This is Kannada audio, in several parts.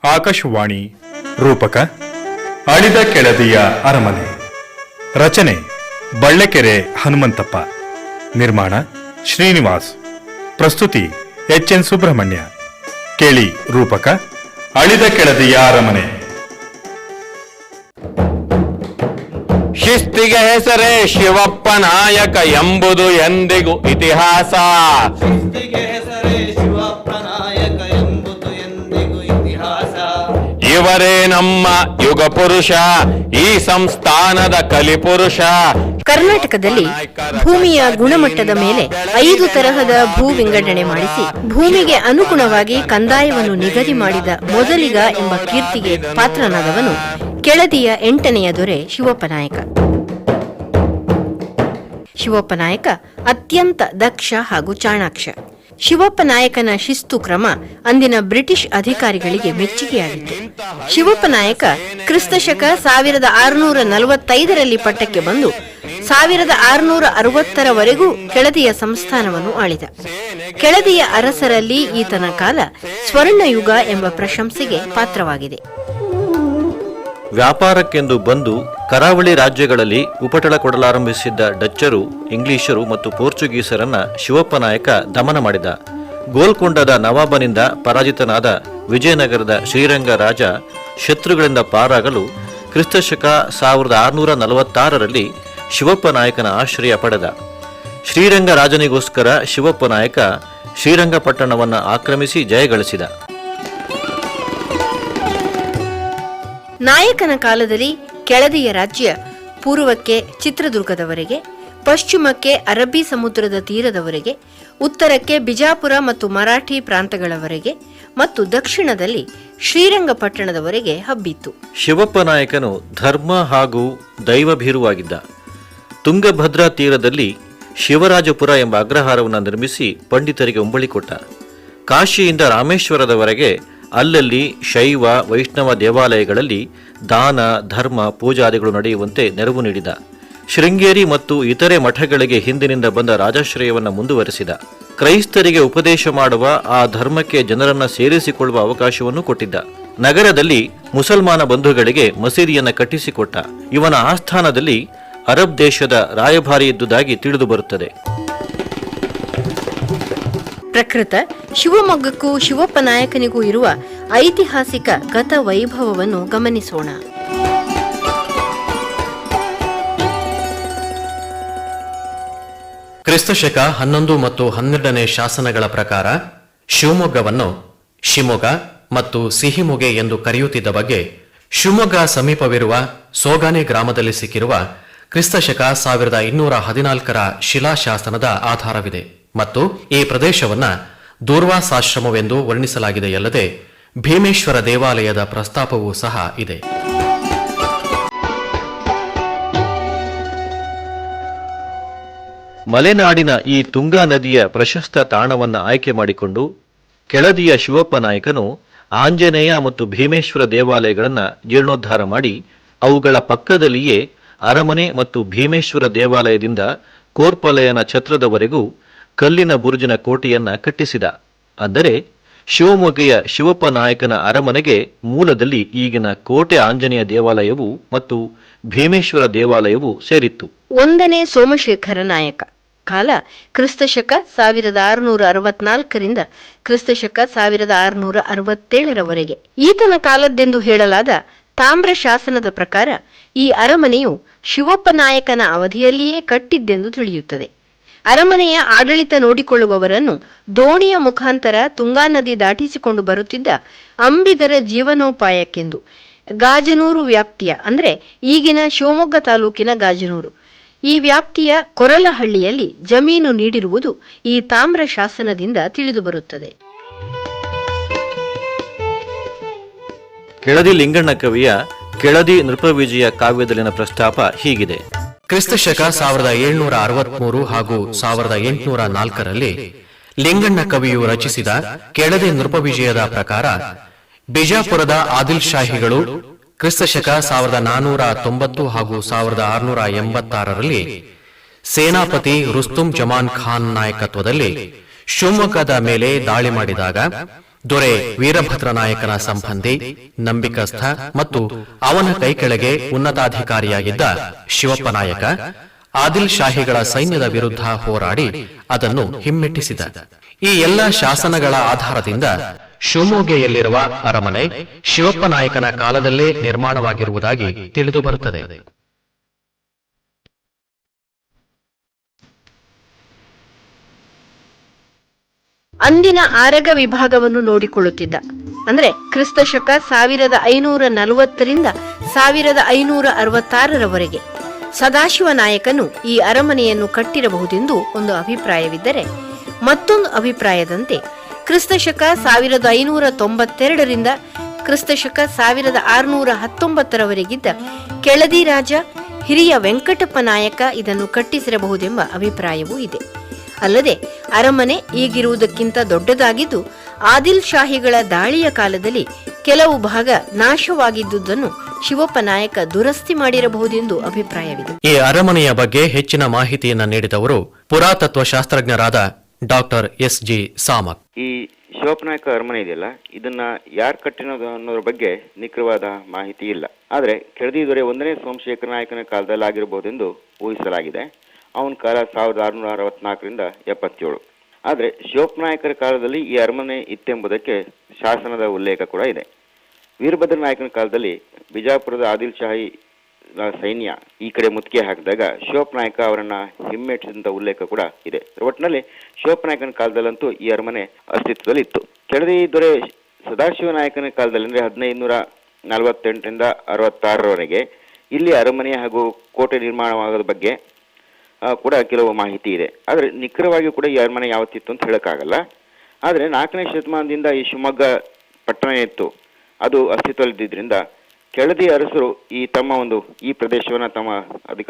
ಆಕಾಶವಾಣಿ. ರೂಪಕ ಅಳಿದ ಕೆಳದಿಯ ಅರಮನೆ. ರಚನೆ ಬಳ್ಳೆಕೆರೆ ಹನುಮಂತಪ್ಪ. ನಿರ್ಮಾಣ ಶ್ರೀನಿವಾಸ್. ಪ್ರಸ್ತುತಿ ಎಚ್.ಎನ್. ಸುಬ್ರಹ್ಮಣ್ಯ. ಕೇಳಿ ರೂಪಕ ಅಳಿದ ಕೆಳದಿಯ ಅರಮನೆ. ಶಿಸ್ತಿಗೆ ಹೆಸರೇ ಶಿವಪ್ಪ ನಾಯಕ ಎಂಬುದು ಎಂದಿಗೂ ಇತಿಹಾಸ. ಇವರೇ ನಮ್ಮ ಯುಗ ಪುರುಷ, ಈ ಸಂಸ್ಥಾನದ ಕಲಿಪುರುಷ. ಕರ್ನಾಟಕದಲ್ಲಿ ಭೂಮಿಯ ಗುಣಮಟ್ಟದ ಮೇಲೆ 5 ತರಹದ ಭೂ ವಿಂಗಡಣೆ ಮಾಡಿಸಿ ಭೂಮಿಗೆ ಅನುಗುಣವಾಗಿ ಕಂದಾಯವನ್ನು ನಿಗದಿ ಮಾಡಿದ ಮೊದಲಿಗ ಎಂಬ ಕೀರ್ತಿಗೆ ಪಾತ್ರನಾದವನು ಕೆಳದಿಯ 8ನೆಯ ದೊರೆ ಶಿವಪ್ಪ ನಾಯಕ. ಶಿವಪ್ಪ ನಾಯಕ ಅತ್ಯಂತ ದಕ್ಷ ಹಾಗೂ ಚಾಣಾಕ್ಷ. ಶಿವಪ್ಪ ನಾಯಕನ ಶಿಸ್ತು ಕ್ರಮ ಅಂದಿನ ಬ್ರಿಟಿಷ್ ಅಧಿಕಾರಿಗಳಿಗೆ ಮೆಚ್ಚುಗೆಯಾಗಿತ್ತು. ಶಿವಪ್ಪ ನಾಯಕ ಕ್ರಿಸ್ತಶಕ 1645ರಲ್ಲಿ ಪಟ್ಟಕ್ಕೆ ಬಂದು 1660ರವರೆಗೂ ಕೆಳದಿಯ ಸಂಸ್ಥಾನವನ್ನು ಆಳಿದ. ಕೆಳದಿಯ ಅರಸರಲ್ಲಿ ಈತನ ಕಾಲ ಸ್ವರ್ಣಯುಗ ಎಂಬ ಪ್ರಶಂಸೆಗೆ ಪಾತ್ರವಾಗಿದೆ. ವ್ಯಾಪಾರಕ್ಕೆಂದು ಬಂದು ಕರಾವಳಿ ರಾಜ್ಯಗಳಲ್ಲಿ ಉಪಟಳ ಕೊಡಲಾರಂಭಿಸಿದ್ದ ಡಚ್ಚರು, ಇಂಗ್ಲಿಷರು ಮತ್ತು ಪೋರ್ಚುಗೀಸರನ್ನ ಶಿವಪ್ಪ ನಾಯಕ ದಮನ ಮಾಡಿದ. ಗೋಲ್ಕೊಂಡದ ನವಾಬನಿಂದ ಪರಾಜಿತನಾದ ವಿಜಯನಗರದ ಶ್ರೀರಂಗ ರಾಜ ಶತ್ರುಗಳಿಂದ ಪಾರಾಗಲು ಕ್ರಿಸ್ತಶಕ 1646ರಲ್ಲಿ ಶಿವಪ್ಪ ನಾಯಕನ ಆಶ್ರಯ ಪಡೆದ. ಶ್ರೀರಂಗ ರಾಜನಿಗೋಸ್ಕರ ಶಿವಪ್ಪ ನಾಯಕ ಶ್ರೀರಂಗಪಟ್ಟಣವನ್ನು ಆಕ್ರಮಿಸಿ ಜಯಗಳಿಸಿದ. ನಾಯಕನ ಕಾಲದಲ್ಲಿ ಕೆಳದಿಯ ರಾಜ್ಯ ಪೂರ್ವಕ್ಕೆ ಚಿತ್ರದುರ್ಗದವರೆಗೆ, ಪಶ್ಚಿಮಕ್ಕೆ ಅರಬ್ಬಿ ಸಮುದ್ರದ ತೀರದವರೆಗೆ, ಉತ್ತರಕ್ಕೆ ಬಿಜಾಪುರ ಮತ್ತು ಮರಾಠಿ ಪ್ರಾಂತಗಳವರೆಗೆ ಮತ್ತು ದಕ್ಷಿಣದಲ್ಲಿ ಶ್ರೀರಂಗಪಟ್ಟಣದವರೆಗೆ ಹಬ್ಬಿತ್ತು. ಶಿವಪ್ಪ ನಾಯಕನು ಧರ್ಮ ಹಾಗೂ ದೈವಭೀರುವಾಗಿದ್ದ. ತುಂಗಭದ್ರಾ ತೀರದಲ್ಲಿ ಶಿವರಾಜಪುರ ಎಂಬ ಅಗ್ರಹಾರವನ್ನು ನಿರ್ಮಿಸಿ ಪಂಡಿತರಿಗೆ ಉಂಬಳಿಕೊಟ್ಟ. ಕಾಶಿಯಿಂದ ರಾಮೇಶ್ವರದವರೆಗೆ ಅಲ್ಲಲ್ಲಿ ಶೈವ ವೈಷ್ಣವ ದೇವಾಲಯಗಳಲ್ಲಿ ದಾನ ಧರ್ಮ ಪೂಜಾದಿಗಳು ನಡೆಯುವಂತೆ ನೆರವು ನೀಡಿದ. ಶೃಂಗೇರಿ ಮತ್ತು ಇತರೆ ಮಠಗಳಿಗೆ ಹಿಂದಿನಿಂದ ಬಂದ ರಾಜಾಶ್ರಯವನ್ನು ಮುಂದುವರೆಸಿದ. ಕ್ರೈಸ್ತರಿಗೆ ಉಪದೇಶ ಮಾಡುವ ಆ ಧರ್ಮಕ್ಕೆ ಜನರನ್ನ ಸೇರಿಸಿಕೊಳ್ಳುವ ಅವಕಾಶವನ್ನು ಕೊಟ್ಟಿದ್ದ. ನಗರದಲ್ಲಿ ಮುಸಲ್ಮಾನ ಬಂಧುಗಳಿಗೆ ಮಸೀದಿಯನ್ನು ಕಟ್ಟಿಸಿಕೊಟ್ಟ. ಇವನ ಆಸ್ಥಾನದಲ್ಲಿ ಅರಬ್ ದೇಶದ ರಾಯಭಾರಿ ಇದ್ದುದಾಗಿ ತಿಳಿದು ಬರುತ್ತದೆ. ಪ್ರಕೃತ ಶಿವಮೊಗ್ಗಕ್ಕೂ ಶಿವಪ್ಪ ನಾಯಕನಿಗೂ ಇರುವ ಐತಿಹಾಸಿಕ ಗತ ವೈಭವವನ್ನು ಗಮನಿಸೋಣ. ಕ್ರಿಸ್ತಶಕ 11 ಮತ್ತು 12ನೇ ಶಾಸನಗಳ ಪ್ರಕಾರ ಶಿವಮೊಗ್ಗವನ್ನು ಶಿಮೊಗ ಮತ್ತು ಸಿಹಿಮೊಗೆ ಎಂದು ಕರೆಯುತ್ತಿದ್ದ ಬಗ್ಗೆ ಶಿವಮೊಗ್ಗ ಸಮೀಪವಿರುವ ಸೋಗಾನೆ ಗ್ರಾಮದಲ್ಲಿ ಸಿಕ್ಕಿರುವ ಕ್ರಿಸ್ತಶಕ 1214ರ ಶಿಲಾಶಾಸನದ ಆಧಾರವಿದೆ ಮತ್ತು ಈ ಪ್ರದೇಶವನ್ನ ದೂರ್ವಾಸಾಶ್ರಮವೆಂದು ವರ್ಣಿಸಲಾಗಿದೆಯಲ್ಲದೆ ಭೀಮೇಶ್ವರ ದೇವಾಲಯದ ಪ್ರಸ್ತಾಪವೂ ಸಹ ಇದೆ. ಮಲೆನಾಡಿನ ಈ ತುಂಗಾ ನದಿಯ ಪ್ರಶಸ್ತ ತಾಣವನ್ನು ಆಯ್ಕೆ ಮಾಡಿಕೊಂಡು ಕೆಳದಿಯ ಶಿವಪ್ಪ ನಾಯಕನು ಆಂಜನೇಯ ಮತ್ತು ಭೀಮೇಶ್ವರ ದೇವಾಲಯಗಳನ್ನು ಜೀರ್ಣೋದ್ಧಾರ ಮಾಡಿ ಅವುಗಳ ಪಕ್ಕದಲ್ಲಿಯೇ ಅರಮನೆ ಮತ್ತು ಭೀಮೇಶ್ವರ ದೇವಾಲಯದಿಂದ ಕೋರ್ಪಲಯನ ಛತ್ರದವರೆಗೂ ಕಲ್ಲಿನ ಬುರುಜಿನ ಕೋಟೆಯನ್ನ ಕಟ್ಟಿಸಿದ. ಅಂದರೆ ಶಿವಮೊಗ್ಗೆಯ ಶಿವಪ್ಪ ನಾಯಕನ ಅರಮನೆಗೆ ಮೂಲದಲ್ಲಿ ಈಗಿನ ಕೋಟೆ ಆಂಜನೇಯ ದೇವಾಲಯವು ಮತ್ತು ಭೀಮೇಶ್ವರ ದೇವಾಲಯವು ಸೇರಿತ್ತು. 1ನೇ ಸೋಮಶೇಖರ ನಾಯಕ ಕಾಲ ಕ್ರಿಸ್ತಶಕ 1664ರಿಂದ ಕ್ರಿಸ್ತಶಕ 1667ರವರೆಗೆ. ಈತನ ಕಾಲದ್ದೆಂದು ಹೇಳಲಾದ ತಾಮ್ರ ಶಾಸನದ ಪ್ರಕಾರ ಈ ಅರಮನೆಯು ಶಿವಪ್ಪ ನಾಯಕನ ಅವಧಿಯಲ್ಲಿಯೇ ಕಟ್ಟಿದ್ದೆಂದು ತಿಳಿಯುತ್ತದೆ. ಅರಮನೆಯ ಆಡಳಿತ ನೋಡಿಕೊಳ್ಳುವವರನ್ನು ದೋಣಿಯ ಮುಖಾಂತರ ತುಂಗಾ ನದಿ ದಾಟಿಸಿಕೊಂಡು ಬರುತ್ತಿದ್ದ ಅಂಬಿಗರ ಜೀವನೋಪಾಯಕ್ಕೆಂದು ಗಾಜನೂರು ವ್ಯಾಪ್ತಿಯ ಅಂದರೆ ಈಗಿನ ಶಿವಮೊಗ್ಗ ತಾಲೂಕಿನ ಗಾಜನೂರು ಈ ವ್ಯಾಪ್ತಿಯ ಕೊರಲಹಳ್ಳಿಯಲ್ಲಿ ಜಮೀನು ನೀಡಿರುವುದು ಈ ತಾಮ್ರ ಶಾಸನದಿಂದ ತಿಳಿದುಬರುತ್ತದೆ. ಕೆಳದಿ ಲಿಂಗಣ್ಣ ಕವಿಯ ಕೆಳದಿ ನೃಪವಿಜಯ ಕಾವ್ಯದಲ್ಲಿನ ಪ್ರಸ್ತಾಪ ಹೀಗಿದೆ. ಕ್ರಿಸ್ತಶಕ 1763 ಹಾಗೂ 1804ರಲ್ಲಿ ಲಿಂಗಣ್ಣ ಕವಿಯು ರಚಿಸಿದ ಕೆಳದಿ ನೃಪವಿಜಯದ ಪ್ರಕಾರ ಬಿಜಾಪುರದ ಆದಿಲ್ ಶಾಹಿಗಳು ಕ್ರಿಸ್ತಶಕ 1490 ಹಾಗೂ 1686ರಲ್ಲಿ ಸೇನಾಪತಿ ರುಸ್ತುಂ ಜಮಾನ್ ಖಾನ್ ನಾಯಕತ್ವದಲ್ಲಿ ಶಿವಮೊಗ್ಗದ ಮೇಲೆ ದಾಳಿ ಮಾಡಿದಾಗ ದೊರೆ ವೀರಭದ್ರ ನಾಯಕನ ಸಂಬಂಧಿ, ನಂಬಿಕಸ್ಥ ಮತ್ತು ಅವನ ಕೈಕೆಳಗೆ ಉನ್ನತಾಧಿಕಾರಿಯಾಗಿದ್ದ ಶಿವಪ್ಪ ನಾಯಕ ಆದಿಲ್ ಶಾಹಿಗಳ ಸೈನ್ಯದ ವಿರುದ್ಧ ಹೋರಾಡಿ ಅದನ್ನು ಹಿಮ್ಮೆಟ್ಟಿಸಿದ. ಈ ಎಲ್ಲ ಶಾಸನಗಳ ಆಧಾರದಿಂದ ಶಿವಮೊಗ್ಗೆಯಲ್ಲಿರುವ ಅರಮನೆ ಶಿವಪ್ಪ ನಾಯಕನ ಕಾಲದಲ್ಲೇ ನಿರ್ಮಾಣವಾಗಿರುವುದಾಗಿ ತಿಳಿದುಬರುತ್ತದೆ. ಅಂದಿನ ಆರಗ ವಿಭಾಗವನ್ನು ನೋಡಿಕೊಳ್ಳುತ್ತಿದ್ದ. ಅಂದ್ರೆ ಕ್ರಿಸ್ತ ಶಕ 1540ರಿಂದ 1566ರವರೆಗೆ ಸದಾಶಿವ ನಾಯಕನು ಈ ಅರಮನೆಯನ್ನು ಕಟ್ಟಿರಬಹುದೆಂದು ಒಂದು ಅಭಿಪ್ರಾಯವಿದ್ದರೆ, ಮತ್ತೊಂದು ಅಭಿಪ್ರಾಯದಂತೆ ಕ್ರಿಸ್ತ ಶಕ 1592ರಿಂದ ಕ್ರಿಸ್ತ ಶಕ 1619ರವರೆಗಿದ್ದ ಕೆಳದಿ ರಾಜ ಹಿರಿಯ ವೆಂಕಟಪ್ಪ ನಾಯಕ ಇದನ್ನು ಕಟ್ಟಿಸಿರಬಹುದೆಂಬ ಅಭಿಪ್ರಾಯವೂ ಇದೆ. ಅಲ್ಲದೆ ಅರಮನೆ ಈಗಿರುವುದಕ್ಕಿಂತ ದೊಡ್ಡದಾಗಿದ್ದು ಆದಿಲ್ ಶಾಹಿಗಳ ದಾಳಿಯ ಕಾಲದಲ್ಲಿ ಕೆಲವು ಭಾಗ ನಾಶವಾಗಿದ್ದುದನ್ನು ಶಿವಪ್ಪ ನಾಯಕ ದುರಸ್ತಿ ಮಾಡಿರಬಹುದೆಂದು ಅಭಿಪ್ರಾಯವಿದೆ. ಈ ಅರಮನೆಯ ಬಗ್ಗೆ ಹೆಚ್ಚಿನ ಮಾಹಿತಿಯನ್ನು ನೀಡಿದವರು ಪುರಾತತ್ವ ಶಾಸ್ತ್ರಜ್ಞರಾದ ಡಾಕ್ಟರ್ ಎಸ್.ಜಿ. ಸಾಮಕ್. ಈ ಶಿವಪ್ಪ ನಾಯಕ ಅರಮನೆ ಇದೆಯಲ್ಲ, ಇದನ್ನ ಯಾರು ಕಟ್ಟಿನೋದು ಅನ್ನೋದ್ರ ಬಗ್ಗೆ ನಿಖರವಾದ ಮಾಹಿತಿ ಇಲ್ಲ. ಆದರೆ ಕೆಳದಿ ದೊರೆ 1ನೇ ಸೋಮಶೇಖರ ನಾಯಕನ ಕಾಲದಲ್ಲಿ ಆಗಿರಬಹುದೆಂದು ಊಹಿಸಲಾಗಿದೆ. ಅವನ ಕಾಲ 1664ರಿಂದ 77. ಆದರೆ ಶಿವಪ್ಪ ನಾಯಕರ ಕಾಲದಲ್ಲಿ ಈ ಅರಮನೆ ಇತ್ತೆಂಬುದಕ್ಕೆ ಶಾಸನದ ಉಲ್ಲೇಖ ಕೂಡ ಇದೆ. ವೀರಭದ್ರ ನಾಯಕನ ಕಾಲದಲ್ಲಿ ಬಿಜಾಪುರದ ಆದಿಲ್ ಶಾಹಿ ಸೈನ್ಯ ಈ ಕಡೆ ಮುತ್ತಿಗೆ ಹಾಕಿದಾಗ ಶಿವಪ್ಪ ನಾಯಕ ಅವರನ್ನ ಹಿಮ್ಮೆಟ್ಟಿಸಿದಂತ ಉಲ್ಲೇಖ ಕೂಡ ಇದೆ. ಒಟ್ಟಿನಲ್ಲಿ ಶಿವಪ್ಪ ನಾಯಕನ ಕಾಲದಲ್ಲಂತೂ ಈ ಅರಮನೆ ಅಸ್ತಿತ್ವದಲ್ಲಿ ಇತ್ತು. ಕೆಳದಿ ದೊರೆ ಸದಾಶಿವ ನಾಯಕನ ಕಾಲದಲ್ಲಿ ಅಂದ್ರೆ 1548ರಿಂದ 66ರವರೆಗೆ ಇಲ್ಲಿ ಅರಮನೆ ಹಾಗೂ ಕೋಟೆ ನಿರ್ಮಾಣವಾಗೋದ ಬಗ್ಗೆ ಕೂಡ ಕೆಲವು ಮಾಹಿತಿ ಇದೆ. ಆದರೆ ನಿಖರವಾಗಿ ಕೂಡ ಈ ಅರಮನೆ ಯಾವತ್ತಿತ್ತು ಅಂತ ಹೇಳಕ್ಕಾಗಲ್ಲ. ಆದರೆ 4ನೇ ಶತಮಾನದಿಂದ ಈ ಶಿವಮೊಗ್ಗ ಪಟ್ಟಣ ಇತ್ತು, ಅದು ಅಸ್ತಿತ್ವದಲ್ಲಿದ್ದರಿಂದ ಕೆಳದಿ ಅರಸರು ಈ ಪ್ರದೇಶವನ್ನು ತಮ್ಮ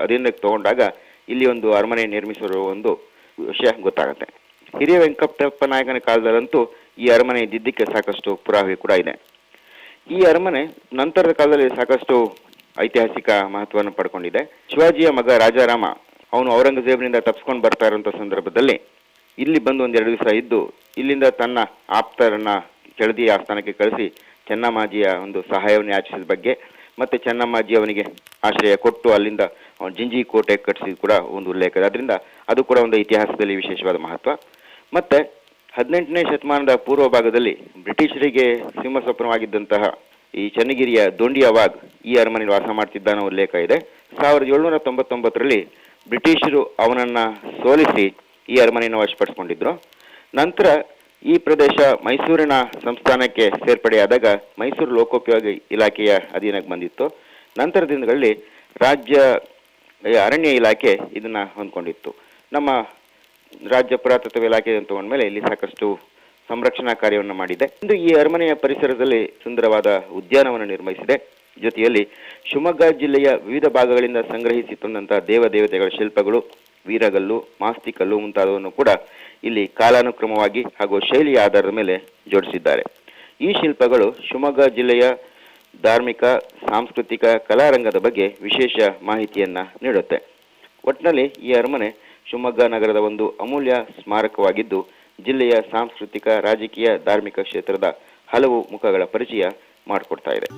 ಅಧೀನಕ್ಕೆ ತಗೊಂಡಾಗ ಇಲ್ಲಿ ಒಂದು ಅರಮನೆ ನಿರ್ಮಿಸಿರುವ ಒಂದು ವಿಷಯ ಗೊತ್ತಾಗುತ್ತೆ. ಹಿರಿಯ ವೆಂಕಟಪ್ಪ ನಾಯಕನ ಕಾಲದಲ್ಲಂತೂ ಈ ಅರಮನೆ ಇದ್ದಿದ್ದಕ್ಕೆ ಸಾಕಷ್ಟು ಪುರಾವೆ ಕೂಡ ಇದೆ. ಈ ಅರಮನೆ ನಂತರದ ಕಾಲದಲ್ಲಿ ಸಾಕಷ್ಟು ಐತಿಹಾಸಿಕ ಮಹತ್ವವನ್ನು ಪಡ್ಕೊಂಡಿದೆ. ಶಿವಾಜಿಯ ಮಗ ರಾಜಾರಾಮ ಅವನು ಔರಂಗಜೇಬನಿಂದ ತಪ್ಪಿಸ್ಕೊಂಡು ಬರ್ತಾ ಇರುವಂಥ ಸಂದರ್ಭದಲ್ಲಿ ಇಲ್ಲಿ ಬಂದು 1-2 ದಿವಸ ಇದ್ದು ಇಲ್ಲಿಂದ ತನ್ನ ಆಪ್ತರನ್ನ ಕೆಳದಿ ಆಸ್ಥಾನಕ್ಕೆ ಕಳಿಸಿ ಚೆನ್ನಮ್ಮಾಜಿಯ ಒಂದು ಸಹಾಯವನ್ನು ಯಾಚಿಸಿದ ಬಗ್ಗೆ, ಮತ್ತೆ ಚೆನ್ನಮ್ಮಾಜಿ ಅವನಿಗೆ ಆಶ್ರಯ ಕೊಟ್ಟು ಅಲ್ಲಿಂದ ಅವನು ಜಿಂಜಿ ಕೋಟೆ ಕಟ್ಟಿಸಿದ ಕೂಡ ಒಂದು ಉಲ್ಲೇಖ ಇದೆ. ಅದರಿಂದ ಅದು ಕೂಡ ಒಂದು ಇತಿಹಾಸದಲ್ಲಿ ವಿಶೇಷವಾದ ಮಹತ್ವ. ಮತ್ತೆ 18ನೇ ಶತಮಾನದ ಪೂರ್ವ ಭಾಗದಲ್ಲಿ ಬ್ರಿಟಿಷರಿಗೆ ಸಿಂಹಸ್ವಪ್ನವಾಗಿದ್ದಂತಹ ಈ ಚನ್ನಗಿರಿಯ ದೊಂಡಿಯ ವಾಗ್ ಈ ಅರಮನೆಯಲ್ಲಿ ವಾಸ ಮಾಡ್ತಿದ್ದ ಅನ್ನೋ ಉಲ್ಲೇಖ ಇದೆ. 1799ರಲ್ಲಿ ಬ್ರಿಟಿಷರು ಅವನನ್ನ ಸೋಲಿಸಿ ಈ ಅರಮನೆಯನ್ನು ವಶಪಡಿಸಿಕೊಂಡಿದ್ರು. ನಂತರ ಈ ಪ್ರದೇಶ ಮೈಸೂರಿನ ಸಂಸ್ಥಾನಕ್ಕೆ ಸೇರ್ಪಡೆಯಾದಾಗ ಮೈಸೂರು ಲೋಕೋಪಯೋಗಿ ಇಲಾಖೆಯ ಅಧೀನಕ್ಕೆ ಬಂದಿತ್ತು. ನಂತರದ ದಿನಗಳಲ್ಲಿ ರಾಜ್ಯ ಅರಣ್ಯ ಇಲಾಖೆ ಇದನ್ನ ಹೊಂದ್ಕೊಂಡಿತ್ತು. ನಮ್ಮ ರಾಜ್ಯ ಪುರಾತತ್ವ ಇಲಾಖೆ ಅಂತ ತಗೊಂಡ್ಮೇಲೆ ಇಲ್ಲಿ ಸಾಕಷ್ಟು ಸಂರಕ್ಷಣಾ ಕಾರ್ಯವನ್ನು ಮಾಡಿದೆ. ಇಂದು ಈ ಅರಮನೆಯ ಪರಿಸರದಲ್ಲಿ ಸುಂದರವಾದ ಉದ್ಯಾನವನ್ನು ನಿರ್ಮಿಸಿದೆ. ಜೊತೆಯಲ್ಲಿ ಶಿವಮೊಗ್ಗ ಜಿಲ್ಲೆಯ ವಿವಿಧ ಭಾಗಗಳಿಂದ ಸಂಗ್ರಹಿಸಿ ತಂದಂತಹ ದೇವದೇವತೆಗಳ ಶಿಲ್ಪಗಳು, ವೀರಗಲ್ಲು, ಮಾಸ್ತಿಕಲ್ಲು ಮುಂತಾದವನ್ನು ಕೂಡ ಇಲ್ಲಿ ಕಾಲಾನುಕ್ರಮವಾಗಿ ಹಾಗೂ ಶೈಲಿಯ ಆಧಾರದ ಮೇಲೆ ಜೋಡಿಸಿದ್ದಾರೆ. ಈ ಶಿಲ್ಪಗಳು ಶಿವಮೊಗ್ಗ ಜಿಲ್ಲೆಯ ಧಾರ್ಮಿಕ, ಸಾಂಸ್ಕೃತಿಕ, ಕಲಾರಂಗದ ಬಗ್ಗೆ ವಿಶೇಷ ಮಾಹಿತಿಯನ್ನ ನೀಡುತ್ತೆ. ಒಟ್ಟಿನಲ್ಲಿ ಈ ಅರಮನೆ ಶಿವಮೊಗ್ಗ ನಗರದ ಒಂದು ಅಮೂಲ್ಯ ಸ್ಮಾರಕವಾಗಿದ್ದು ಜಿಲ್ಲೆಯ ಸಾಂಸ್ಕೃತಿಕ, ರಾಜಕೀಯ, ಧಾರ್ಮಿಕ ಕ್ಷೇತ್ರದ ಹಲವು ಮುಖಗಳ ಪರಿಚಯ ಮಾಡಿಕೊಡ್ತಾ ಇದೆ.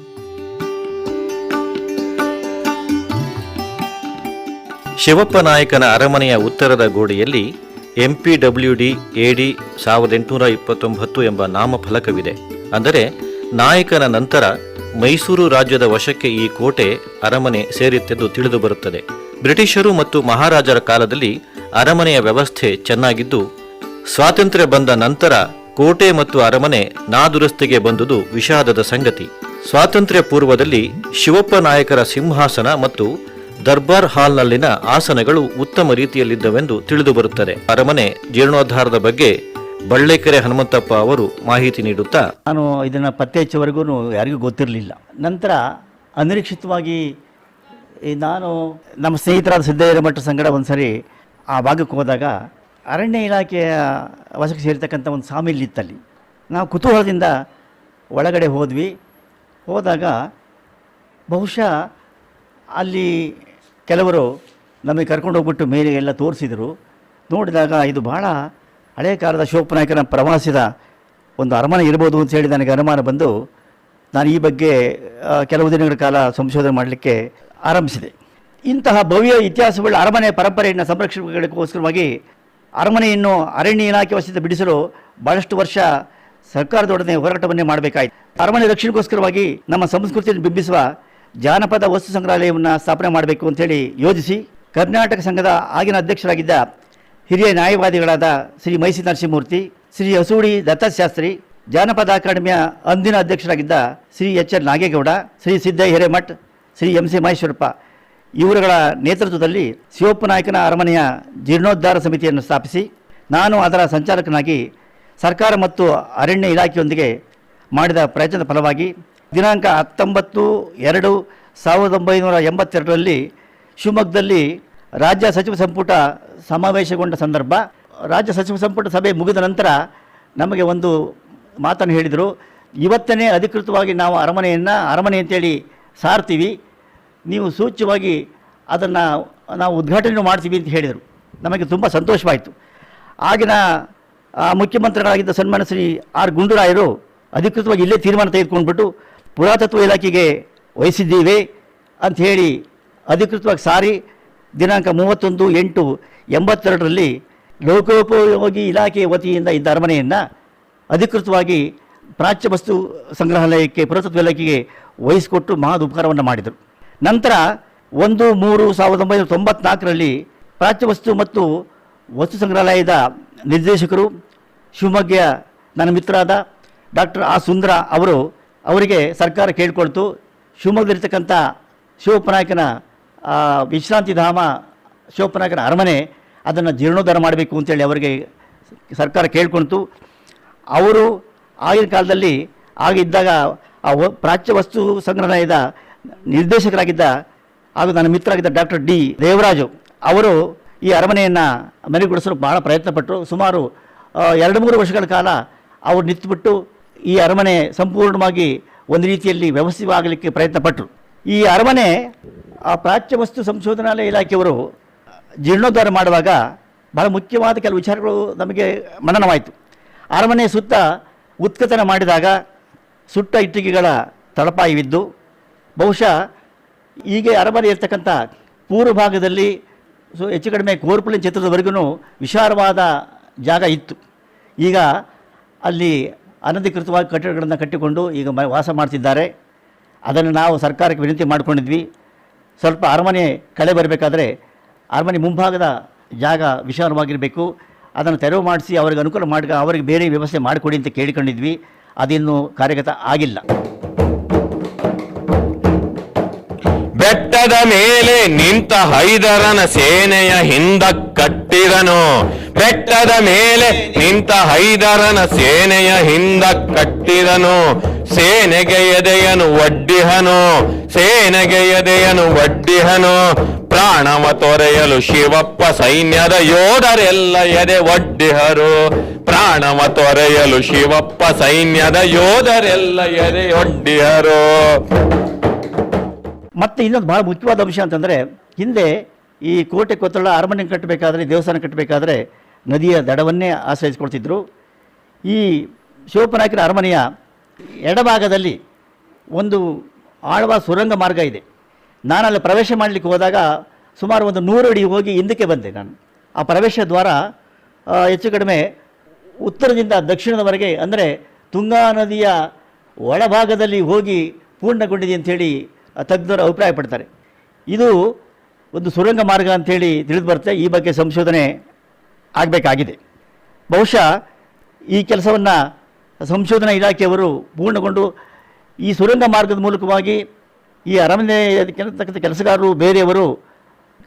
ಶಿವಪ್ಪ ನಾಯಕನ ಅರಮನೆಯ ಉತ್ತರದ ಗೋಡೆಯಲ್ಲಿ MPWD AD 1829 ಎಂಬ ನಾಮಫಲಕವಿದೆ. ಅಂದರೆ ನಾಯಕನ ನಂತರ ಮೈಸೂರು ರಾಜ್ಯದ ವಶಕ್ಕೆ ಈ ಕೋಟೆ, ಅರಮನೆ ಸೇರಿತ್ತೆಂದು ತಿಳಿದುಬರುತ್ತದೆ. ಬ್ರಿಟಿಷರು ಮತ್ತು ಮಹಾರಾಜರ ಕಾಲದಲ್ಲಿ ಅರಮನೆಯ ವ್ಯವಸ್ಥೆ ಚೆನ್ನಾಗಿದ್ದು, ಸ್ವಾತಂತ್ರ್ಯ ಬಂದ ನಂತರ ಕೋಟೆ ಮತ್ತು ಅರಮನೆ ನಾದುರಸ್ತಿಗೆ ಬಂದುದು ವಿಷಾದದ ಸಂಗತಿ. ಸ್ವಾತಂತ್ರ್ಯ ಪೂರ್ವದಲ್ಲಿ ಶಿವಪ್ಪ ನಾಯಕರ ಸಿಂಹಾಸನ ಮತ್ತು ದರ್ಬಾರ್ ಹಾಲ್ನಲ್ಲಿನ ಆಸನಗಳು ಉತ್ತಮ ರೀತಿಯಲ್ಲಿದ್ದವೆಂದು ತಿಳಿದುಬರುತ್ತದೆ. ಅರಮನೆ ಜೀರ್ಣೋದ್ಧಾರದ ಬಗ್ಗೆ ಬಳ್ಳೆಕೆರೆ ಹನುಮಂತಪ್ಪ ಅವರು ಮಾಹಿತಿ ನೀಡುತ್ತಾ, ನಾನು ಇದನ್ನು ಪತ್ತೆ ಹಚ್ಚುವರೆಗೂ ಯಾರಿಗೂ ಗೊತ್ತಿರಲಿಲ್ಲ. ನಂತರ ಅನಿರೀಕ್ಷಿತವಾಗಿ ನಾನು ನಮ್ಮ ಸ್ನೇಹಿತರಾದ ಸಿದ್ದಯ್ಯರ ಮಠ ಸಂಗಡ ಒಂದು ಸರಿ ಆ ಭಾಗಕ್ಕೆ ಹೋದಾಗ ಅರಣ್ಯ ಇಲಾಖೆಯ ವಶಕ್ಕೆ ಸೇರಿರ್ತಕ್ಕಂಥ ಒಂದು ಸಾಮಿಲಿತ್ತಲ್ಲಿ. ನಾವು ಕುತೂಹಲದಿಂದ ಒಳಗಡೆ ಹೋದಾಗ ಬಹುಶಃ ಅಲ್ಲಿ ಕೆಲವರು ನಮಗೆ ಕರ್ಕೊಂಡು ಹೋಗ್ಬಿಟ್ಟು ಮೇಲೆ ಎಲ್ಲ ತೋರಿಸಿದರು. ನೋಡಿದಾಗ ಇದು ಭಾಳ ಹಳೆಯ ಕಾಲದ ಶಿವಪ್ಪ ನಾಯಕನ ಪ್ರವಾಸದ ಒಂದು ಅರಮನೆ ಇರ್ಬೋದು ಅಂತ ಹೇಳಿ ನನಗೆ ಅನುಮಾನ ಬಂದು ನಾನು ಈ ಬಗ್ಗೆ ಕೆಲವು ದಿನಗಳ ಕಾಲ ಸಂಶೋಧನೆ ಮಾಡಲಿಕ್ಕೆ ಆರಂಭಿಸಿದೆ. ಇಂತಹ ಭವ್ಯ ಇತಿಹಾಸವುಳ್ಳ ಅರಮನೆ ಪರಂಪರೆಯನ್ನು ಸಂರಕ್ಷಣೆಗೋಸ್ಕರವಾಗಿ ಅರಮನೆಯನ್ನು ಅರಣ್ಯ ಇಲಾಖೆ ವಶದಿಂದ ಬಿಡಿಸಲು ಬಹಳಷ್ಟು ವರ್ಷ ಸರ್ಕಾರದೊಡನೆ ಹೋರಾಟವನ್ನೇ ಮಾಡಬೇಕಾಯಿತು. ಅರಮನೆ ರಕ್ಷಣೆಗೋಸ್ಕರವಾಗಿ ನಮ್ಮ ಸಂಸ್ಕೃತಿಯನ್ನು ಬಿಂಬಿಸುವ ಜಾನಪದ ವಸ್ತು ಸಂಗ್ರಹಾಲಯವನ್ನು ಸ್ಥಾಪನೆ ಮಾಡಬೇಕು ಅಂತೇಳಿ ಯೋಜಿಸಿ ಕರ್ನಾಟಕ ಸಂಘದ ಆಗಿನ ಅಧ್ಯಕ್ಷರಾಗಿದ್ದ ಹಿರಿಯ ನ್ಯಾಯವಾದಿಗಳಾದ ಶ್ರೀ ಮೈಸಿ ನರಸಿಂಹಮೂರ್ತಿ, ಶ್ರೀ ಹಸೂಡಿ ದತ್ತಾಶಾಸ್ತ್ರಿ, ಜಾನಪದ ಅಕಾಡೆಮಿಯ ಅಂದಿನ ಅಧ್ಯಕ್ಷರಾಗಿದ್ದ Shri H L Nagegowda, Shri Siddaiah Hiremath, Shri M C Maheshwarappa ಇವರುಗಳ ನೇತೃತ್ವದಲ್ಲಿ ಶಿವಪ್ಪನಾಯಕನ ಅರಮನೆಯ ಜೀರ್ಣೋದ್ಧಾರ ಸಮಿತಿಯನ್ನು ಸ್ಥಾಪಿಸಿ ನಾನು ಅದರ ಸಂಚಾಲಕನಾಗಿ ಸರ್ಕಾರ ಮತ್ತು ಅರಣ್ಯ ಇಲಾಖೆಯೊಂದಿಗೆ ಮಾಡಿದ ಪ್ರಯತ್ನದ ಫಲವಾಗಿ ದಿನಾಂಕ 19/2/1982ರಲ್ಲಿ ಶಿವಮೊಗ್ಗದಲ್ಲಿ ರಾಜ್ಯ ಸಚಿವ ಸಂಪುಟ ಸಮಾವೇಶಗೊಂಡ ಸಂದರ್ಭ, ರಾಜ್ಯ ಸಚಿವ ಸಂಪುಟ ಸಭೆ ಮುಗಿದ ನಂತರ ನಮಗೆ ಒಂದು ಮಾತನ್ನು ಹೇಳಿದರು. ಇವತ್ತನೇ ಅಧಿಕೃತವಾಗಿ ನಾವು ಅರಮನೆ ಅಂತೇಳಿ ಸಾರ್ತೀವಿ, ನೀವು ಸೂಚ್ಯವಾಗಿ ಅದನ್ನು ನಾವು ಉದ್ಘಾಟನೆ ಮಾಡ್ತೀವಿ ಅಂತ ಹೇಳಿದರು. ನಮಗೆ ತುಂಬ ಸಂತೋಷವಾಯಿತು. ಆಗಿನ ಮುಖ್ಯಮಂತ್ರಿಗಳಾಗಿದ್ದ ಸನ್ಮಾನ್ಯ ಶ್ರೀ ಆರ್ ಗುಂಡೂರಾಯರು ಅಧಿಕೃತವಾಗಿ ಇಲ್ಲೇ ತೀರ್ಮಾನ ತೆಗೆದುಕೊಂಡ್ಬಿಟ್ಟು ಪುರಾತತ್ವ ಇಲಾಖೆಗೆ ವಹಿಸಿದ್ದೀವಿ ಅಂಥೇಳಿ ಅಧಿಕೃತವಾಗಿ ಸಾರಿ ದಿನಾಂಕ 31/8/82ರಲ್ಲಿ ಲೋಕೋಪಯೋಗಿ ಇಲಾಖೆ ವತಿಯಿಂದ ಇದ್ದ ಅರಮನೆಯನ್ನು ಅಧಿಕೃತವಾಗಿ ಪ್ರಾಚ್ಯ ವಸ್ತು ಸಂಗ್ರಹಾಲಯಕ್ಕೆ ಪುರಾತತ್ವ ಇಲಾಖೆಗೆ ವಹಿಸಿಕೊಟ್ಟು ಮಹದ್ ಉಪಕಾರವನ್ನು ಮಾಡಿದರು. ನಂತರ 1/3/1994ರಲ್ಲಿ ಪ್ರಾಚ್ಯ ವಸ್ತು ಮತ್ತು ವಸ್ತು ಸಂಗ್ರಹಾಲಯದ ನಿರ್ದೇಶಕರು ಶಿವಮೊಗ್ಗ ನನ್ನ ಮಿತ್ರರಾದ ಡಾಕ್ಟರ್ ಆ ಸುಂದರ ಅವರಿಗೆ ಸರ್ಕಾರ ಕೇಳಿಕೊಳ್ತು, ಶಿವಮೊಗ್ಗದಲ್ಲಿರ್ತಕ್ಕಂಥ ಶಿವಪ್ಪನಾಯಕನ ವಿಶ್ರಾಂತಿ ಧಾಮ ಶಿವಪ್ಪನಾಯಕನ ಅರಮನೆ ಅದನ್ನು ಜೀರ್ಣೋದ್ಧಾರ ಮಾಡಬೇಕು ಅಂತೇಳಿ ಅವರಿಗೆ ಸರ್ಕಾರ ಕೇಳ್ಕೊಳ್ತು. ಅವರು ಆಗಿನ ಕಾಲದಲ್ಲಿ ಆಗಿದ್ದಾಗ ಪ್ರಾಚ್ಯ ವಸ್ತು ಸಂಗ್ರಹಾಲಯದ ನಿರ್ದೇಶಕರಾಗಿದ್ದ ಹಾಗೂ ನನ್ನ ಮಿತ್ರರಾಗಿದ್ದ ಡಾಕ್ಟರ್ ಡಿ ದೇವರಾಜು ಅವರು ಈ ಅರಮನೆಯನ್ನು ಮೆರುಗುಗೊಳಿಸಲು ಬಹಳ ಪ್ರಯತ್ನಪಟ್ಟರು. ಸುಮಾರು 2-3 ವರ್ಷಗಳ ಕಾಲ ಅವರು ನಿಂತುಬಿಟ್ಟು ಈ ಅರಮನೆ ಸಂಪೂರ್ಣವಾಗಿ ಒಂದು ರೀತಿಯಲ್ಲಿ ವ್ಯವಸ್ಥಿತವಾಗಲಿಕ್ಕೆ ಪ್ರಯತ್ನಪಟ್ಟರು. ಈ ಅರಮನೆ ಪ್ರಾಚ್ಯ ವಸ್ತು ಸಂಶೋಧನಾಲಯ ಇಲಾಖೆಯವರು ಜೀರ್ಣೋದ್ಧಾರ ಮಾಡುವಾಗ ಬಹಳ ಮುಖ್ಯವಾದ ಕೆಲವು ವಿಚಾರಗಳು ನಮಗೆ ಮನನವಾಯಿತು. ಅರಮನೆ ಸುತ್ತ ಉತ್ಖನನ ಮಾಡಿದಾಗ ಸುಟ್ಟ ಇಟ್ಟಿಗೆಗಳ ತಳಪಾಯವಿದ್ದು, ಬಹುಶಃ ಈಗ ಅರಮನೆ ಇರ್ತಕ್ಕಂಥ ಪೂರ್ವ ಭಾಗದಲ್ಲಿ ಹೆಚ್ಚು ಕಡಿಮೆ ಕೋರ್ಪುಲಿನ ಚಿತ್ರದವರೆಗೂ ವಿಶಾಲವಾದ ಜಾಗ ಇತ್ತು. ಈಗ ಅಲ್ಲಿ ಅನಧಿಕೃತವಾಗಿ ಕಟ್ಟಡಗಳನ್ನು ಕಟ್ಟಿಕೊಂಡು ಈಗ ವಾಸ ಮಾಡ್ತಿದ್ದಾರೆ. ಅದನ್ನು ನಾವು ಸರ್ಕಾರಕ್ಕೆ ವಿನಂತಿ ಮಾಡಿಕೊಂಡಿದ್ವಿ. ಸ್ವಲ್ಪ ಅರಮನೆ ಕಳೆ ಬರಬೇಕಾದ್ರೆ ಅರಮನೆ ಮುಂಭಾಗದ ಜಾಗ ವಿಶಾಲವಾಗಿರಬೇಕು, ಅದನ್ನು ತೆರವು ಮಾಡಿಸಿ ಅವರಿಗೆ ಅನುಕೂಲ ಮಾಡಿ ಅವರಿಗೆ ಬೇರೆ ವ್ಯವಸ್ಥೆ ಮಾಡಿಕೊಡಿ ಅಂತ ಕೇಳಿಕೊಂಡಿದ್ವಿ. ಅದಿನ್ನೂ ಕಾರ್ಯಗತ ಆಗಿಲ್ಲ. ಬೆಟ್ಟದ ಮೇಲೆ ನಿಂತ ಹೈದರನ ಸೇನೆಯ ಹಿಂದ ಕಟ್ಟಿದನು. ಬೆಟ್ಟದ ಮೇಲೆ ನಿಂತ ಹೈದರನ ಸೇನೆಯ ಹಿಂದ ಕಟ್ಟಿದನು. ಸೇನೆಗೆ ಎದೆಯನು ಒಡ್ಡಿಹನು. ಪ್ರಾಣವ ತೊರೆಯಲು ಶಿವಪ್ಪ ಸೈನ್ಯದ ಯೋಧರೆಲ್ಲ ಎದೆ ಒಡ್ಡಿಹರು. ಪ್ರಾಣವ ತೊರೆಯಲು ಶಿವಪ್ಪ ಸೈನ್ಯದ ಯೋಧರೆಲ್ಲ ಎದೆ ಒಡ್ಡಿಹರು. ಮತ್ತು ಇನ್ನೊಂದು ಭಾಳ ಮುಖ್ಯವಾದ ಅಂಶ ಅಂತಂದರೆ, ಹಿಂದೆ ಈ ಕೋಟೆ ಕೊತ್ತಳ ಅರಮನೆ ಕಟ್ಟಬೇಕಾದ್ರೆ, ದೇವಸ್ಥಾನ ಕಟ್ಟಬೇಕಾದ್ರೆ ನದಿಯ ದಡವನ್ನೇ ಆಶ್ರಯಿಸಿಕೊಳ್ತಿದ್ರು. ಈ ಶಿವಪ್ಪನಾಯಕನ ಅರಮನೆಯ ಎಡಭಾಗದಲ್ಲಿ ಒಂದು ಆಳವಾದ ಸುರಂಗ ಮಾರ್ಗ ಇದೆ. ನಾನು ಅಲ್ಲಿ ಪ್ರವೇಶ ಮಾಡಲಿಕ್ಕೆ ಹೋದಾಗ ಸುಮಾರು 100 ಅಡಿ ಹೋಗಿ ಹಿಂದಕ್ಕೆ ಬಂದೆ. ನಾನು ಆ ಪ್ರವೇಶ ದ್ವಾರ ಹೆಚ್ಚು ಕಡಿಮೆ ಉತ್ತರದಿಂದ ದಕ್ಷಿಣದವರೆಗೆ, ಅಂದರೆ ತುಂಗಾ ನದಿಯ ಒಳಭಾಗದಲ್ಲಿ ಹೋಗಿ ಪೂರ್ಣಗೊಂಡಿದೆ ಅಂಥೇಳಿ ತಜ್ಞರು ಅಭಿಪ್ರಾಯ ಪಡ್ತಾರೆ. ಇದು ಒಂದು ಸುರಂಗ ಮಾರ್ಗ ಅಂಥೇಳಿ ತಿಳಿದು ಬರುತ್ತೆ. ಈ ಬಗ್ಗೆ ಸಂಶೋಧನೆ ಆಗಬೇಕಾಗಿದೆ. ಬಹುಶಃ ಈ ಕೆಲಸವನ್ನು ಸಂಶೋಧನಾ ಇಲಾಖೆಯವರು ಪೂರ್ಣಗೊಂಡು ಈ ಸುರಂಗ ಮಾರ್ಗದ ಮೂಲಕವಾಗಿ ಈ ಅರಮನೆ ಕೆಲಸಗಾರರು ಬೇರೆಯವರು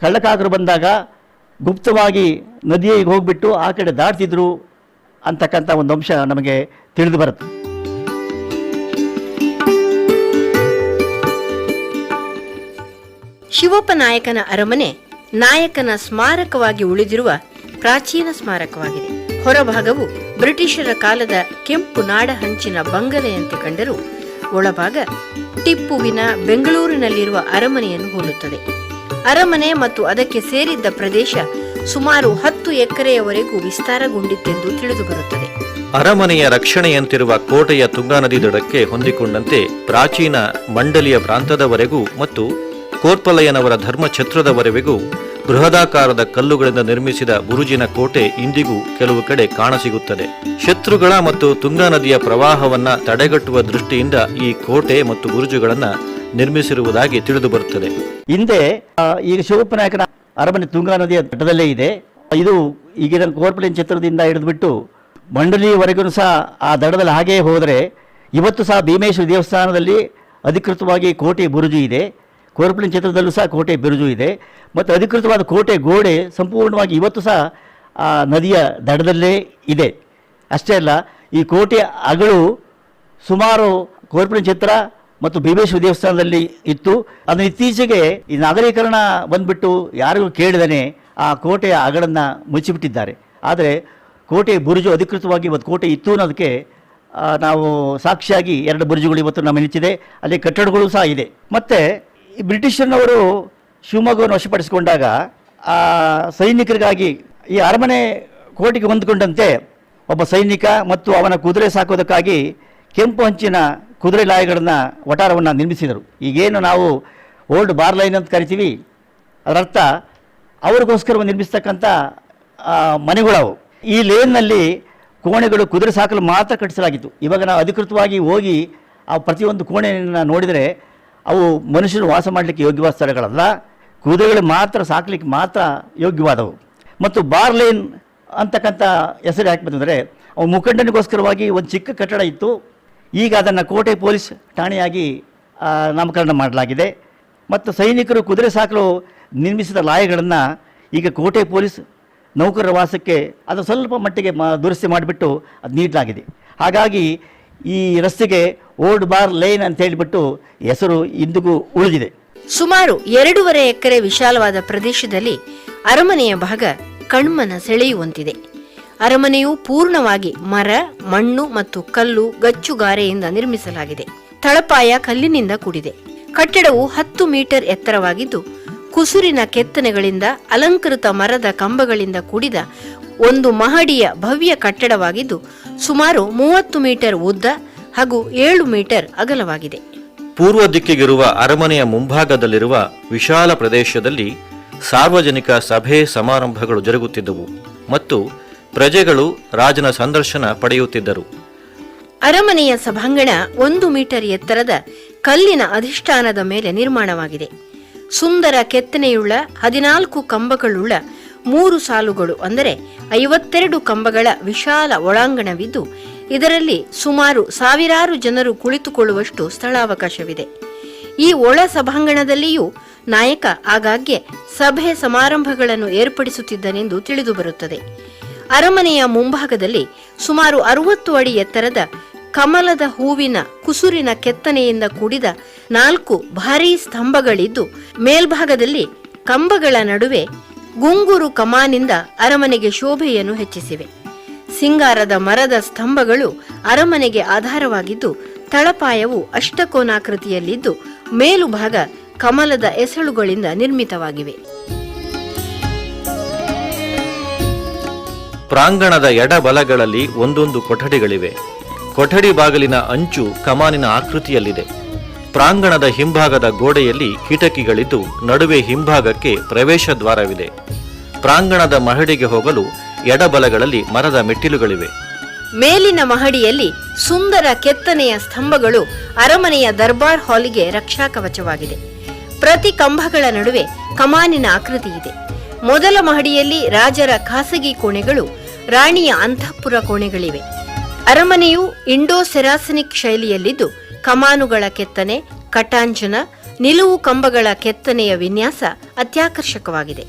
ಕಳ್ಳಕಾಕರು ಬಂದಾಗ ಗುಪ್ತವಾಗಿ ನದಿಗೆ ಹೋಗಿಬಿಟ್ಟು ಆ ಕಡೆ ದಾಟ್ತಿದ್ರು ಅಂತಕ್ಕಂಥ ಒಂದು ಅಂಶ ನಮಗೆ ತಿಳಿದು ಬರುತ್ತೆ. ಶಿವಪ್ಪನಾಯಕನ ಅರಮನೆ ನಾಯಕನ ಸ್ಮಾರಕವಾಗಿ ಉಳಿದಿರುವ ಪ್ರಾಚೀನ ಸ್ಮಾರಕವಾಗಿದೆ. ಹೊರಭಾಗವು ಬ್ರಿಟಿಷರ ಕಾಲದ ಕೆಂಪು ನಾಡ ಹಂಚಿನ ಬಂಗಲೆಯಂತೆ ಕಂಡರೂ ಒಳಭಾಗ ಟಿಪ್ಪುವಿನ ಬೆಂಗಳೂರಿನಲ್ಲಿರುವ ಅರಮನೆಯನ್ನು ಹೋಲುತ್ತದೆ. ಅರಮನೆ ಮತ್ತು ಅದಕ್ಕೆ ಸೇರಿದ್ದ ಪ್ರದೇಶ ಸುಮಾರು 10 ಎಕರೆಯವರೆಗೂ ವಿಸ್ತಾರಗೊಂಡಿತ್ತೆಂದು ತಿಳಿದುಬರುತ್ತದೆ. ಅರಮನೆಯ ರಕ್ಷಣೆಯಂತಿರುವ ಕೋಟೆಯ ತುಂಗಾ ನದಿ ದಡಕ್ಕೆ ಹೊಂದಿಕೊಂಡಂತೆ ಪ್ರಾಚೀನ ಮಂಡಲಿಯ ಪ್ರಾಂತದವರೆಗೂ ಮತ್ತು ಕೋರ್ಪಲಯ್ಯನವರ ಧರ್ಮಛತ್ರದವರೆಗೂ ಬೃಹದಾಕಾರದ ಕಲ್ಲುಗಳಿಂದ ನಿರ್ಮಿಸಿದ ಬುರುಜಿನ ಕೋಟೆ ಇಂದಿಗೂ ಕೆಲವು ಕಡೆ ಕಾಣಸಿಗುತ್ತದೆ. ಶತ್ರುಗಳ ಮತ್ತು ತುಂಗಾ ನದಿಯ ಪ್ರವಾಹವನ್ನ ತಡೆಗಟ್ಟುವ ದೃಷ್ಟಿಯಿಂದ ಈ ಕೋಟೆ ಮತ್ತು ಬುರುಜುಗಳನ್ನು ನಿರ್ಮಿಸಿರುವುದಾಗಿ ತಿಳಿದುಬರುತ್ತದೆ. ಹಿಂದೆ ಈಗ ಶಿವಪ್ಪನಾಯಕನ ಅರಮನೆ ತುಂಗಾ ನದಿಯ ತಟದಲ್ಲೇ ಇದೆ. ಇದು ಈಗಿನ ಕೋರ್ಪಲೈನ್ ಚಿತ್ರದಿಂದ ಹಿಡಿದುಬಿಟ್ಟು ಮಂಡಲಿಯವರೆಗೂ ಸಹ ಆ ದಡದಲ್ಲಿ ಹಾಗೆಯೇ ಹೋದರೆ ಇವತ್ತು ಸಹ ಭೀಮೇಶ್ವರ ದೇವಸ್ಥಾನದಲ್ಲಿ ಅಧಿಕೃತವಾಗಿ ಕೋಟೆ ಬುರುಜು ಇದೆ. ಕೋರ್ಪಲೈನ್ ಚಿತ್ರದಲ್ಲೂ ಸಹ ಕೋಟೆ ಬುರುಜು ಇದೆ ಮತ್ತು ಅಧಿಕೃತವಾದ ಕೋಟೆ ಗೋಡೆ ಸಂಪೂರ್ಣವಾಗಿ ಇವತ್ತು ಸಹ ಆ ನದಿಯ ದಡದಲ್ಲೇ ಇದೆ. ಅಷ್ಟೇ ಅಲ್ಲ, ಈ ಕೋಟೆಯ ಅಗಳು ಸುಮಾರು ಕೋರ್ಪಲೈನ್ ಚಿತ್ರ ಮತ್ತು ಭೀಮೇಶ್ವರ ದೇವಸ್ಥಾನದಲ್ಲಿ ಇತ್ತು. ಅದನ್ನು ಇತ್ತೀಚೆಗೆ ಈ ನಗರೀಕರಣ ಬಂದ್ಬಿಟ್ಟು ಯಾರಿಗೂ ಕೇಳಿದನೆ ಆ ಕೋಟೆಯ ಅಗಳನ್ನು ಮುಚ್ಚಿಬಿಟ್ಟಿದ್ದಾರೆ. ಆದರೆ ಕೋಟೆ ಬುರುಜು ಅಧಿಕೃತವಾಗಿ ಇವತ್ತು ಕೋಟೆ ಇತ್ತು ಅನ್ನೋದಕ್ಕೆ ನಾವು ಸಾಕ್ಷಿಯಾಗಿ 2 ಬುರುಜುಗಳು ಇವತ್ತು ನಮ್ಮ ನಿಂತಿದೆ. ಅಲ್ಲಿ ಕಟ್ಟಡಗಳು ಸಹ ಇದೆ. ಮತ್ತು ಈ ಬ್ರಿಟಿಷರ್ನವರು ಶಿವಮೊಗ್ಗವನ್ನು ವಶಪಡಿಸಿಕೊಂಡಾಗ ಆ ಸೈನಿಕರಿಗಾಗಿ ಈ ಅರಮನೆ ಕೋಟೆಗೆ ಹೊಂದಿಕೊಂಡಂತೆ ಒಬ್ಬ ಸೈನಿಕ ಮತ್ತು ಅವನ ಕುದುರೆ ಸಾಕೋದಕ್ಕಾಗಿ ಕೆಂಪು ಹಂಚಿನ ಕುದುರೆ ಲಾಯಗಳನ್ನು ವಟಾರವನ್ನು ನಿರ್ಮಿಸಿದರು. ಈಗೇನು ನಾವು ಓಲ್ಡ್ ಬಾರ್ ಲೈನ್ ಅಂತ ಕರಿತೀವಿ, ಅದರರ್ಥ ಅವ್ರಿಗೋಸ್ಕರ ನಿರ್ಮಿಸ್ತಕ್ಕಂಥ ಮನೆಗಳವು. ಈ ಲೇನ್ನಲ್ಲಿ ಕೋಣೆಗಳು ಕುದುರೆ ಸಾಕಲು ಮಾತ್ರ ಕಟ್ಟಿಸಲಾಗಿತ್ತು. ಇವಾಗ ನಾವು ಅಧಿಕೃತವಾಗಿ ಹೋಗಿ ಆ ಪ್ರತಿಯೊಂದು ಕೋಣೆಯನ್ನು ನೋಡಿದರೆ ಅವು ಮನುಷ್ಯರು ವಾಸ ಮಾಡಲಿಕ್ಕೆ ಯೋಗ್ಯವಾದ ಸ್ಥಳಗಳಲ್ಲ, ಕುದುರೆಗಳು ಮಾತ್ರ ಸಾಕಲಿಕ್ಕೆ ಮಾತ್ರ ಯೋಗ್ಯವಾದವು. ಮತ್ತು ಬಾರ್ ಲೈನ್ ಅಂತಕ್ಕಂಥ ಹೆಸರು ಯಾಕೆ ಬಂತಂದರೆ ಅವು ಮುಖಂಡನಿಗೋಸ್ಕರವಾಗಿ ಒಂದು ಚಿಕ್ಕ ಕಟ್ಟಡ ಇತ್ತು. ಈಗ ಅದನ್ನು ಕೋಟೆ ಪೊಲೀಸ್ ಠಾಣೆಯಾಗಿ ನಾಮಕರಣ ಮಾಡಲಾಗಿದೆ. ಮತ್ತು ಸೈನಿಕರು ಕುದುರೆ ಸಾಕಲು ನಿರ್ಮಿಸಿದ ಲಾಯಗಳನ್ನು ಈಗ ಕೋಟೆ ಪೊಲೀಸ್ ನೌಕರರ ವಾಸಕ್ಕೆ ಅದು ಸ್ವಲ್ಪ ಮಟ್ಟಿಗೆ ದುರಸ್ತಿ ಮಾಡಿಬಿಟ್ಟು ಅದು ನೀಡಲಾಗಿದೆ. ಹಾಗಾಗಿ ಈ ರಸ್ತೆಗೆ ಓಲ್ಡ್ ಬಾರ್ ಲೈನ್ ಅಂತ ಹೇಳಿಬಿಟ್ಟು ಹೆಸರು ಇಂದಿಗೂ ಉಳಿದಿದೆ. ಸುಮಾರು 2.5 ಎಕರೆ ವಿಶಾಲವಾದ ಪ್ರದೇಶದಲ್ಲಿ ಅರಮನೆಯ ಭಾಗ ಕಣ್ಮನ ಸೆಳೆಯುವಂತಿದೆ. ಅರಮನೆಯು ಪೂರ್ಣವಾಗಿ ಮರ, ಮಣ್ಣು ಮತ್ತು ಕಲ್ಲು ಗಚ್ಚುಗಾರೆಯಿಂದ ನಿರ್ಮಿಸಲಾಗಿದೆ. ತಳಪಾಯ ಕಲ್ಲಿನಿಂದ ಕೂಡಿದೆ. ಕಟ್ಟಡವು 10 ಮೀಟರ್ ಎತ್ತರವಾಗಿದ್ದು ಕುಸುರಿನ ಕೆತ್ತನೆಗಳಿಂದ ಅಲಂಕೃತ ಮರದ ಕಂಬಗಳಿಂದ ಕೂಡಿದ ಒಂದು ಮಹಡಿಯ ಭವ್ಯ ಕಟ್ಟಡವಾಗಿದ್ದು ಸುಮಾರು 30 ಮೀಟರ್ ಉದ್ದ ಹಾಗೂ 7 ಮೀಟರ್ ಅಗಲವಾಗಿದೆ. ಪೂರ್ವ ದಿಕ್ಕಿಗಿರುವ ಅರಮನೆಯ ಮುಂಭಾಗದಲ್ಲಿರುವ ವಿಶಾಲ ಪ್ರದೇಶದಲ್ಲಿ ಸಾರ್ವಜನಿಕ ಸಭೆ ಸಮಾರಂಭಗಳು ಜರುಗುತ್ತಿದ್ದವು ಮತ್ತು ಪ್ರಜೆಗಳು ರಾಜನ ಸಂದರ್ಶನ ಪಡೆಯುತ್ತಿದ್ದರು. ಅರಮನೆಯ ಸಭಾಂಗಣ 1 ಮೀಟರ್ ಎತ್ತರದ ಕಲ್ಲಿನ ಅಧಿಷ್ಠಾನದ ಮೇಲೆ ನಿರ್ಮಾಣವಾಗಿದೆ. ಸುಂದರ ಕೆತ್ತನೆಯುಳ್ಳ 14 ಕಂಬಗಳುಳ್ಳ 3 ಸಾಲುಗಳು ಅಂದರೆ 52 ಕಂಬಗಳ ವಿಶಾಲ ಒಳಾಂಗಣವಿದ್ದು ಇದರಲ್ಲಿ ಸುಮಾರು 1000 ಜನರು ಕುಳಿತುಕೊಳ್ಳುವಷ್ಟು ಸ್ಥಳಾವಕಾಶವಿದೆ. ಈ ಒಳ ಸಭಾಂಗಣದಲ್ಲಿಯೂ ನಾಯಕ ಆಗಾಗ್ಗೆ ಸಭೆ ಸಮಾರಂಭಗಳನ್ನು ಏರ್ಪಡಿಸುತ್ತಿದ್ದನೆಂದು ತಿಳಿದುಬರುತ್ತದೆ. ಅರಮನೆಯ ಮುಂಭಾಗದಲ್ಲಿ ಸುಮಾರು 60 ಅಡಿ ಎತ್ತರದ ಕಮಲದ ಹೂವಿನ ಕುಸುರಿನ ಕೆತ್ತನೆಯಿಂದ ಕೂಡಿದ 4 ಭಾರೀ ಸ್ತಂಭಗಳಿದ್ದು ಮೇಲ್ಭಾಗದಲ್ಲಿ ಕಂಬಗಳ ನಡುವೆ ಗುಂಗುರು ಕಮಾನಿಂದ ಅರಮನೆಗೆ ಶೋಭೆಯನ್ನು ಹೆಚ್ಚಿಸಿವೆ. ಸಿಂಗಾರದ ಮರದ ಸ್ತಂಭಗಳು ಅರಮನೆಗೆ ಆಧಾರವಾಗಿದ್ದು ತಳಪಾಯವು ಅಷ್ಟಕೋನಾಕೃತಿಯಲ್ಲಿದ್ದು ಮೇಲುಭಾಗ ಕಮಲದ ಎಸಳುಗಳಿಂದ ನಿರ್ಮಿತವಾಗಿವೆ. ಪ್ರಾಂಗಣದ ಎಡಬಲಗಳಲ್ಲಿ ಒಂದೊಂದು ಕೊಠಡಿಗಳಿವೆ. ಕೊಠಡಿ ಬಾಗಿಲಿನ ಅಂಚು ಕಮಾನಿನ ಆಕೃತಿಯಲ್ಲಿದೆ. ಪ್ರಾಂಗಣದ ಹಿಂಭಾಗದ ಗೋಡೆಯಲ್ಲಿ ಕಿಟಕಿಗಳಿದ್ದು ನಡುವೆ ಹಿಂಭಾಗಕ್ಕೆ ಪ್ರವೇಶ ದ್ವಾರವಿದೆ. ಪ್ರಾಂಗಣದ ಮಹಡಿಗೆ ಹೋಗಲು ಎಡಬಲಗಳಲ್ಲಿ ಮರದ ಮೆಟ್ಟಿಲುಗಳಿವೆ. ಮೇಲಿನ ಮಹಡಿಯಲ್ಲಿ ಸುಂದರ ಕೆತ್ತನೆಯ ಸ್ತಂಭಗಳು ಅರಮನೆಯ ದರ್ಬಾರ್ ಹಾಲಿಗೆ ರಕ್ಷಾ ಕವಚವಾಗಿದೆ. ಪ್ರತಿ ಕಂಬಗಳ ನಡುವೆ ಕಮಾನಿನ ಆಕೃತಿ ಇದೆ. ಮೊದಲ ಮಹಡಿಯಲ್ಲಿ ರಾಜರ ಖಾಸಗಿ ಕೋಣೆಗಳು, ರಾಣಿಯ ಅಂತಃಪುರ ಕೋಣೆಗಳಿವೆ. ಅರಮನೆಯು ಇಂಡೋ ಸೆರಾಸನಿಕ್ ಶೈಲಿಯಲ್ಲಿದ್ದು ಕಮಾನುಗಳ ಕೆತ್ತನೆ, ಕಟಾಂಜನ, ನಿಲುವು ಕಂಬಗಳ ಕೆತ್ತನೆಯ ವಿನ್ಯಾಸ ಅತ್ಯಾಕರ್ಷಕವಾಗಿದೆ.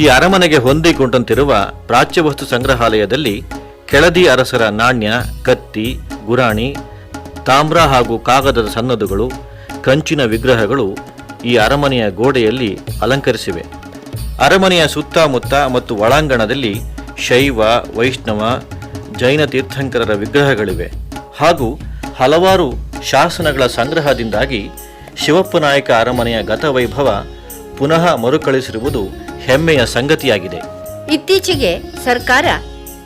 ಈ ಅರಮನೆಗೆ ಹೊಂದಿಕೊಂಡಂತಿರುವ ಪ್ರಾಚ್ಯವಸ್ತು ಸಂಗ್ರಹಾಲಯದಲ್ಲಿ ಕೆಳದಿ ಅರಸರ ನಾಣ್ಯ, ಕತ್ತಿ, ಗುರಾಣಿ, ತಾಮ್ರ ಹಾಗೂ ಕಾಗದದ ಸನ್ನದುಗಳು, ಕಂಚಿನ ವಿಗ್ರಹಗಳು ಈ ಅರಮನೆಯ ಗೋಡೆಯಲ್ಲಿ ಅಲಂಕರಿಸಿವೆ. ಅರಮನೆಯ ಸುತ್ತಮುತ್ತ ಮತ್ತು ಒಳಾಂಗಣದಲ್ಲಿ ಶೈವ, ವೈಷ್ಣವ, ಜೈನ ತೀರ್ಥಂಕರರ ವಿಗ್ರಹಗಳಿವೆ ಹಾಗೂ ಹಲವಾರು ಶಾಸನಗಳ ಸಂಗ್ರಹದಿಂದಾಗಿ ಶಿವಪ್ಪನಾಯಕ ಅರಮನೆಯ ಗತವೈಭವ ಪುನಃ ಮರುಕಳಿಸಿರುವುದು ಹೆಮ್ಮೆಯ ಸಂಗತಿಯಾಗಿದೆ. ಇತ್ತೀಚೆಗೆ ಸರ್ಕಾರ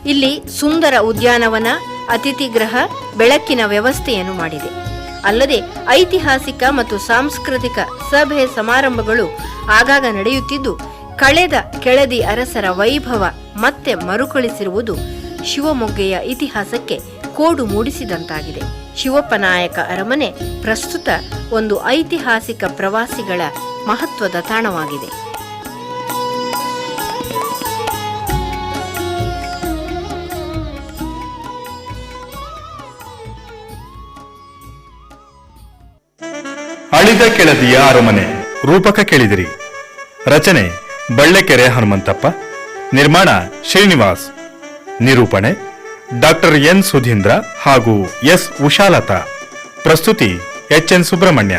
ಇಲ್ಲಿ ಸುಂದರ ಉದ್ಯಾನವನ, ಅತಿಥಿ ಗೃಹ, ಬೆಳಕಿನ ವ್ಯವಸ್ಥೆಯನ್ನು ಮಾಡಿದೆ. ಅಲ್ಲದೆ ಐತಿಹಾಸಿಕ ಮತ್ತು ಸಾಂಸ್ಕೃತಿಕ ಸಭೆ ಸಮಾರಂಭಗಳು ಆಗಾಗ ನಡೆಯುತ್ತಿದ್ದು, ಕಳೆದ ಕೆಳದಿ ಅರಸರ ವೈಭವ ಮತ್ತೆ ಮರುಕಳಿಸಿರುವುದು ಶಿವಮೊಗ್ಗೆಯ ಇತಿಹಾಸಕ್ಕೆ ಕೋಡು ಮೂಡಿಸಿದಂತಾಗಿದೆ. ಶಿವಪ್ಪ ನಾಯಕ ಅರಮನೆ ಪ್ರಸ್ತುತ ಒಂದು ಐತಿಹಾಸಿಕ ಪ್ರವಾಸಿಗಳ ಮಹತ್ವದ ತಾಣವಾಗಿದೆ. ಅಳಿದ ಕೆಳದಿಯ ಅರಮನೆ ರೂಪಕ ಕೇಳಿದಿರಿ. ರಚನೆ ಬಳ್ಳೆಕೆರೆ ಹನುಮಂತಪ್ಪ. ನಿರ್ಮಾಣ ಶ್ರೀನಿವಾಸ್. ನಿರೂಪಣೆ ಡಾಕ್ಟರ್ ಎನ್ ಸುಧೀಂದ್ರ ಹಾಗೂ ಎಸ್ ಉಷಾಲತಾ. ಪ್ರಸ್ತುತಿ ಎಚ್ ಎನ್ ಸುಬ್ರಹ್ಮಣ್ಯ.